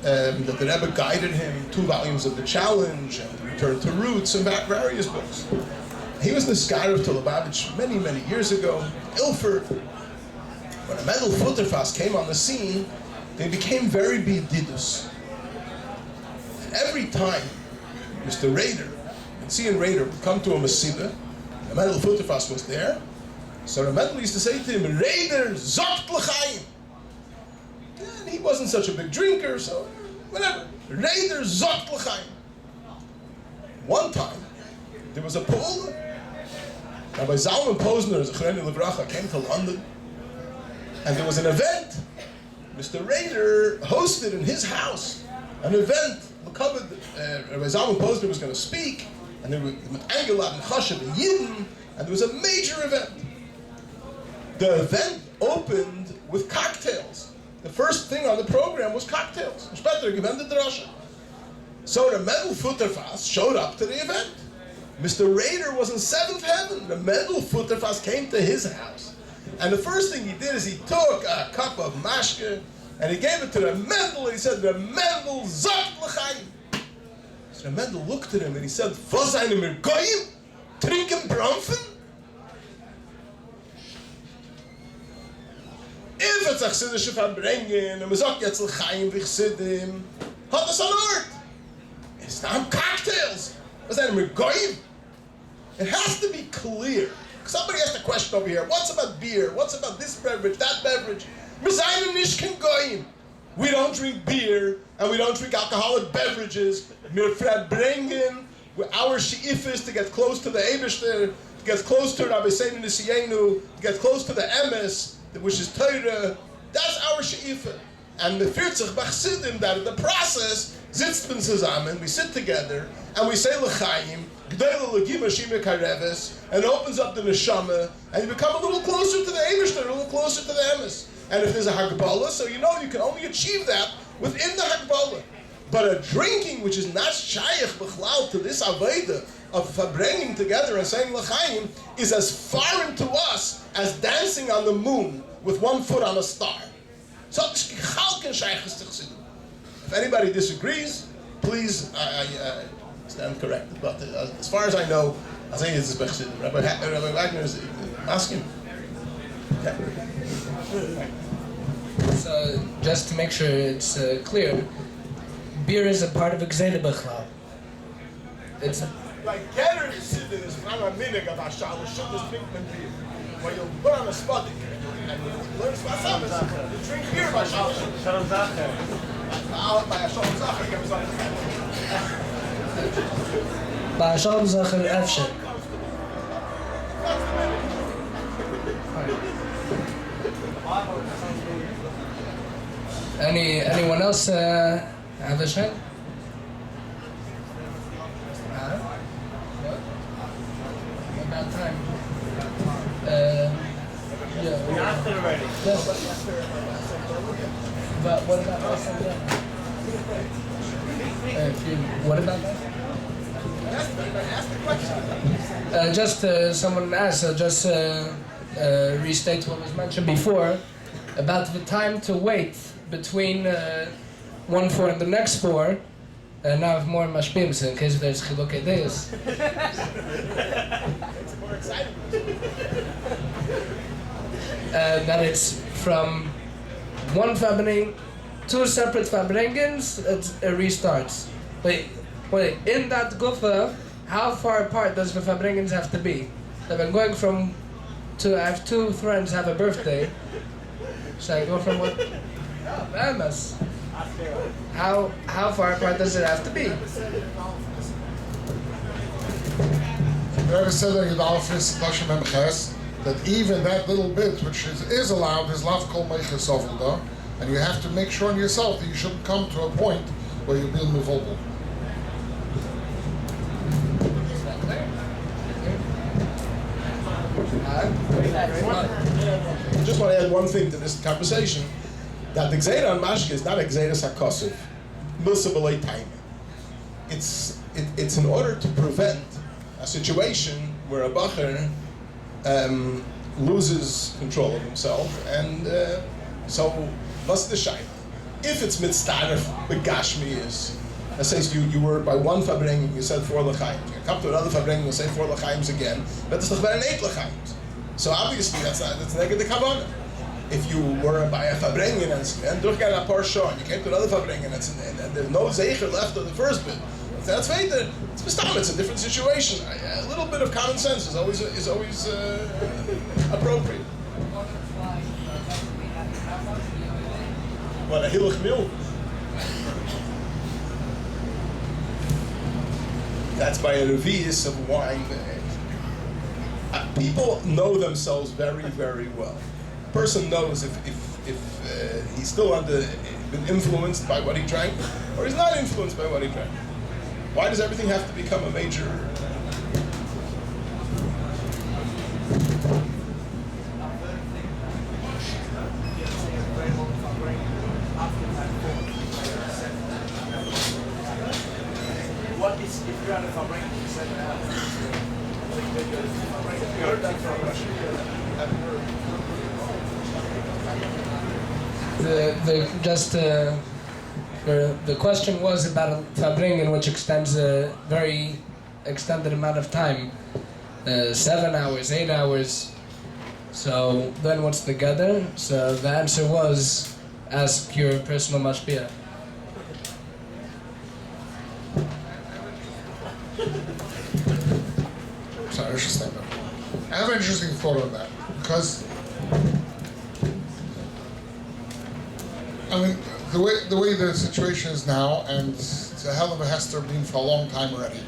that the Rebbe guided him, 2 volumes of The Challenge, and Return to Roots, and various books. He was the scholar of Lubavitch many, many years ago, Ilford. When R Mendel Futerfas came on the scene, they became very bididus. And every time Mr. Rader, and Rader would come to a Masiba, R Mendel Futerfas was there, so R Mendel used to say to him, Rader, zogt l'chaim. And he wasn't such a big drinker, so whatever. Rader, zogt l'chaim. One time, there was a pool. Rabbi Zalman Posner, Zechreni Livracha, came to London, and there was an event. Mr. Rader hosted in his house an event. Rabbi Zalman Posner was going to speak, and there was Angelat and Chashav and Yidden, and there was a major event. The event opened with cocktails. The first thing on the program was cocktails. So R Mendel Futerfas showed up to the event. Mr. Rader was in 7th heaven. R Mendel Futerfas came to his house. And the first thing he did is he took a cup of Mashke and he gave it to R Mendel and he said, R Mendel, zogt l'chaim. So R Mendel looked at him and he said, was eine mir goyim? Trinken Bronfen? If it's a chsidische Verbringen and man sagt jetzt l'chaim wie chsidim, hat das an Ort. It's not cocktails. Was eine mir goyim? It has to be clear. Somebody asked a question over here. What's about beer? What's about this beverage, that beverage? We don't drink beer and we don't drink alcoholic beverages. Our she'if is to get close to the Eibishter, to get close to Rabbi Seinu Nisiyenu, to get close to the Emes, which is Torah. That's our she'if. And the 40 Bachsidim, that in the process, sitzt man zusammen, we sit together, and we say l'chaim, and opens up the neshama, and you become a little closer to the Eibishter, a little closer to the Emes. And if there's a Hagbala, so you know you can only achieve that within the Hagbala. But a drinking which is not shayach b'chlal to this Aveda of bringing together and saying l'chaim is as foreign to us as dancing on the moon with one foot on a star. So if anybody disagrees, please stand corrected. But as far as I know, I think it's Bechsid. Rabbi Wagner is asking. Okay. So just to make sure it's clear, beer is a part of Gzeda B'chlal. It's like Getter Siddur is from a minig of Ashal, should this drink beer. Where you'll put on a spot and you learn Svasamas, you drink beer by Shalom Zacher. By Shalom Zacher, by Shalom Zacher Efshet. Anyone else have a shot? What about time? Yeah. We asked it already. Yes. But what about us? What about that? Ask the question. Just someone asked. Just restate what was mentioned before about the time to wait between one four and the next four. Now I have more mashpim, in case there's chilukei deis. It's more exciting. That it's from one fabring, two separate fabringens, it restarts. But in that gufa, how far apart does the fabringens have to be? If I'm going from I have two friends have a birthday, so I go from what? Amos. How far apart does it have to be? The Rebbe said in Yudalfis Lashon Memches that even that little bit which is allowed is lav kol meiches avulda, and you have to make sure on yourself that you shouldn't come to a point where you'll be mivobel. I just want to add one thing to this conversation, that the Gzeira on Mashke is not a Gzeira Sakosov, Milsa B'lei Taima. It's in order to prevent a situation where a Bacher loses control of himself, and so what's the Shaila? If it's mitzdaref with gashmiyas, that says you were by one fabrengen, you said 4 l'chaim. You come to another fabrengen, you say 4 l'chaims again. That's an 8 l'chaims. So obviously that's negative kavanah. If you were by a fabrengen and durchgein a parsha, and you came to another fabrengen and there's no zeicher left of the first bit, that's right. It's mistam. It's a different situation. A little bit of common sense is always appropriate. What, a hilach mil? That's by a revius of wine. People know themselves very, very well. A person knows if he's still been influenced by what he drank, or he's not influenced by what he drank. Why does everything have to become a major? What is if you're at a fabrengen? You heard that from The question was about a fabrengen which extends a very extended amount of time, 7 hours, 8 hours. So then what's the gather? So the answer was, ask your personal mashpia. Sorry, interesting. I have an interesting thought on that because I mean the way the situation is now, and it's a hell of a hester been for a long time already.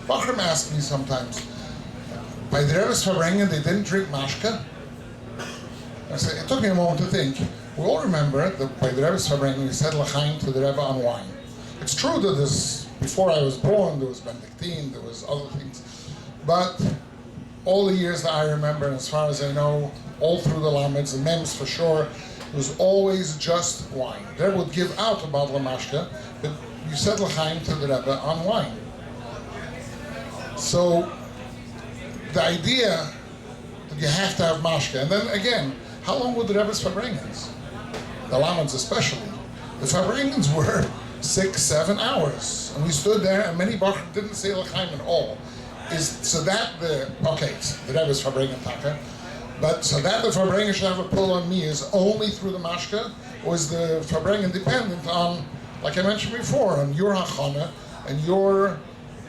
Bachram asked me sometimes, by the Rebbe's fabrengen they didn't drink mashke. I said, it took me a moment to think. We all remember that by the Rebbe's fabrengen we said l'chaim to the Rebbe on wine. It's true that before I was born there was Benedictine, there was other things, but all the years that I remember, and as far as I know, all through the Lameds and Mems for sure, it was always just wine. The Rebbe would give out a bottle of mashke, but you said l'chaim to the Rebbe on wine. So the idea that you have to have mashke, and then again, how long were the Rebbe's fabrengens? The Lameds especially. The fabrengens were 6-7 hours, and we stood there, and many Bachar didn't say l'chaim at all. The Rebbe's fabrengen taka, but so that the fabrengen should have a pull on me is only through the mashke, or is the fabrengen dependent on, like I mentioned before, on your hachana and your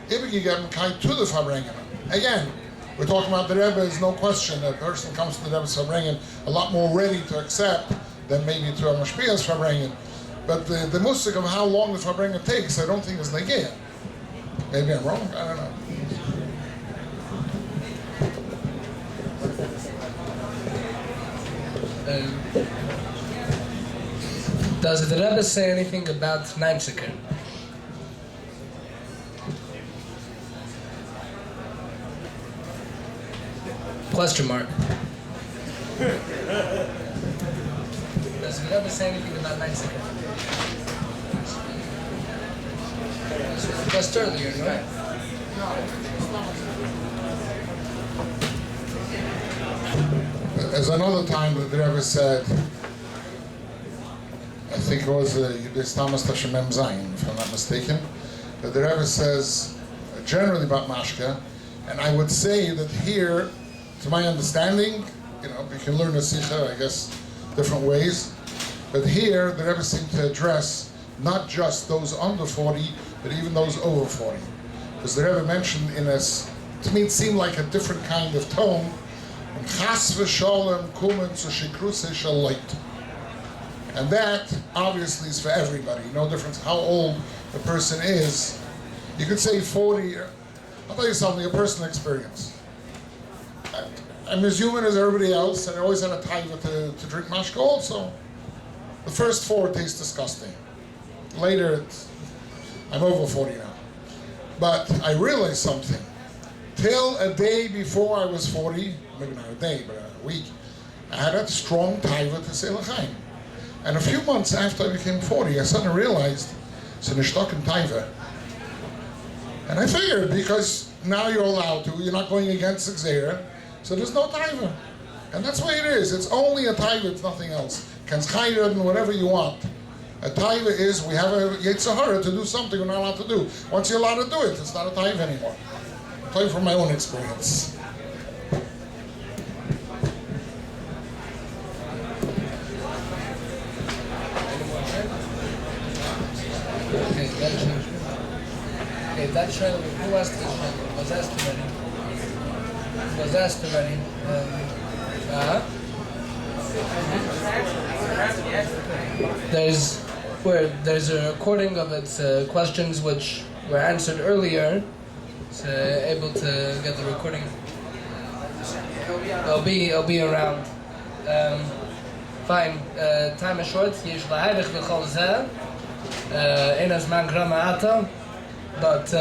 ibigigem kai to the fabrengen? Again, we're talking about the Rebbe. There's no question that a person comes to the Rebbe's fabrengen a lot more ready to accept than maybe to a mashpia's fabrengen. But the musik of how long the fabrengen takes, I don't think is negea. Maybe I'm wrong. I don't know. Does the Rebbe say anything about Neinsiker? Question mark. Does the Rebbe say anything about Neinsiker? Just earlier, right? There's another time that the Rebbe said, I think it was Yudis Tamas Tashemem Zayin, if I'm not mistaken, that the Rebbe says generally about mashke, and I would say that here, to my understanding, you can learn a sikha, I guess, different ways, but here the Rebbe seemed to address not just those under 40, but even those over 40. Because the Rebbe mentioned to me it seemed like a different kind of tone, Chas v'sholem kumen zu shikruse shaloit. And that obviously is for everybody. No difference how old the person is. You could say 40. I'll tell you something, a personal experience. I'm as human as everybody else, and I always had a taiva to drink mashke also. The first 4 taste disgusting. Later, I'm over 40 now. But I realized something. Till a day before I was 40, maybe not a day, but a week, I had a strong taiva to say l'chaim. And a few months after I became 40, I suddenly realized it's an ishtokin taiva. And I figured, because now you're allowed to, you're not going against Xera, so there's no taiva. And that's the way it is. It's only a taiva, it's nothing else. Kan's chayred and whatever you want. A taiva is we have a Yetzirah to do something we're not allowed to do. Once you're allowed to do it, it's not a taiva anymore. I'm telling you from my own experience. Okay, that trailer, who asked this trailer? Was asked already. There's a recording of its questions which were answered earlier. It's able to get the recording. It'll be around. Fine. Time is short. But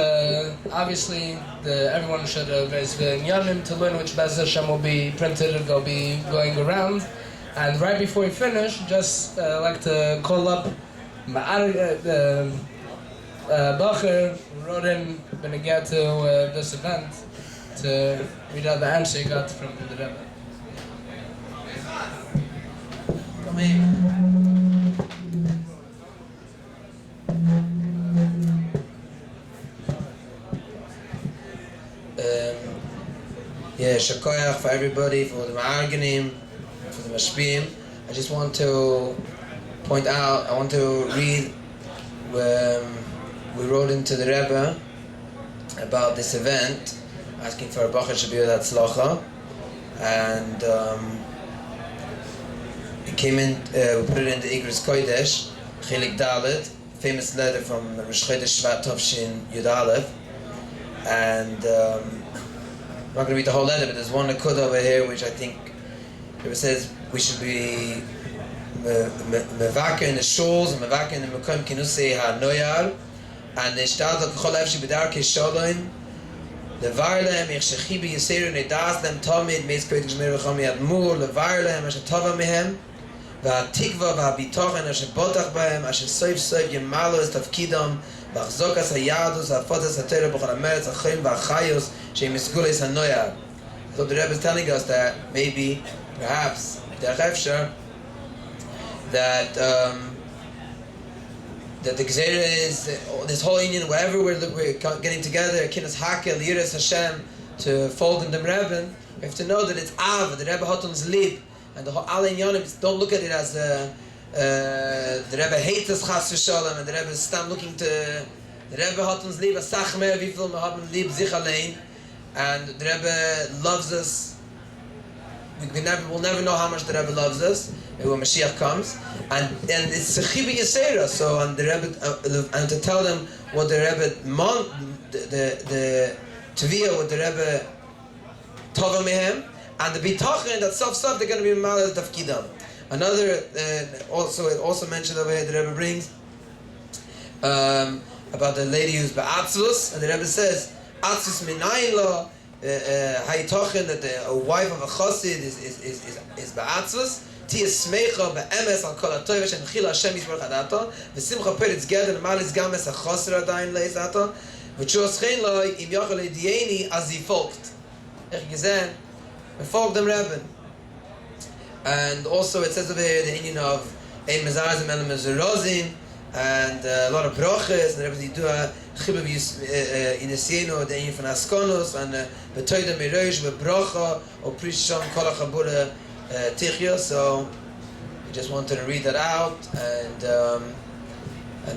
obviously, everyone should raise the Inyanim to learn which Bez Hashem will be printed and they'll be going around. And right before we finish, just like to call up Bacher, who wrote in Benegah to this event, to read out the answer he got from the Rebbe. Come in. Shakoyach for everybody, for the Ma'arganim, for the Mashpim. I just want to point out, I want to read we wrote into the Rebbe about this event, asking for a Bacher Shabir Hatzlacha, and it came in, we put it in the Igris Kodesh, Chilik Dalet, famous letter from Rosh Chodesh Shvat Tovshin Yud Aleph, and I'm not going to read the whole letter, but there's one nakuda over here which I think it says we should be mevaka in the shuls and mevaka in the mekom kinusei ha'noyar and nishtadol k'chol efshi b'darkei shalom levar lehem yichshechi b'yiseru nedas lehem tamid meis koyt g'shmir v'cham yadmur levar lehem asher tova mehem v'atikva v'habitochen asher botach b'hem asher soif soif yemalu es tafkidam v'achzokas hayadus v'afotas ha'torah b'chol ha'meretz ha'choyim v'achayos she'im esgules ha'noyar. So the Rebbe is telling us that maybe, perhaps, that the Gzeira is this whole union, wherever we're getting together, Kinas Hakel, Yiras Hashem, to fold in the Rebbe, we have to know that it's Av, the Rebbe Hatomim Levi, and the whole Alein Yonim. Don't look at it as the Rebbe hates us Chas v'Shalom, and the Rebbe is still looking to the Rebbe Hatomim Levi, Asach Mer, Vifil Mahabim Levi, Zich Alein. And the Rebbe loves us. We'll never know how much the Rebbe loves us when Mashiach comes. And it's a chibi yisera. So and the Rebbe and to tell them what the Rebbe the Taviyah, what the Rebbe tova mehem, and the bitachon that self they're going to be mal tafkidam. Another it also mentioned over here the Rebbe brings about the lady who's ba'atzvus, and the Rebbe says. Atzis minayin lo hayitochen that a wife of a chassid is ba'atzvus tia smecha be'emes al kol ha'toiv she'nechila Hashem yisborach adato v'simcha peretz ged and malis games ha'chasr adayin leizato v'tshus chen lo im yochel edieni az folgt gesehen folgt dem Rebbe. And also it says over here the union of ein mezarzim and mezurozim and a lot of broches and the Rebbe do a chibub in the sieno the union from askonos and betoida mirosh bebrocha or prisham kol hachabura tichya. So I just wanted to read that out and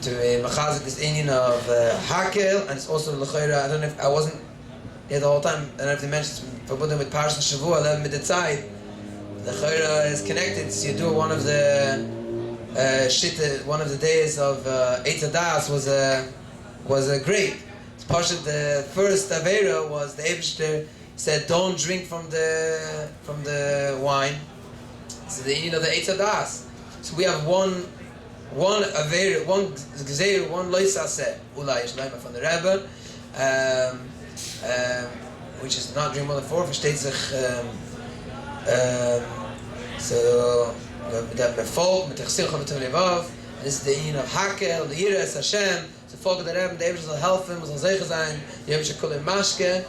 to machazik this union of hakel, and it's also l'chayra. I don't know if I wasn't here the whole time. I don't know if they mentioned it's verbunden with Parashat Shavua 11 mit der Zeit. The chayra is connected. So you do one of the one of the days of Eitz Hadas was a great. It's the first Avera was the Eibishter said don't drink from the wine. So the union of the Eitz Hadas. So we have one Avera, one Gzeir, one Loisaseh Ulai Yishleima from the Rebbe, which is not drink more than 4. Versteht sich. So. That folk, mit Simcha mit Levav, and this is the union of Hakel, the Yiras Hashem. So folk of the Rebbe, the Rebbe will help him, will zeicha sein, the Rebbe should call him Mashke.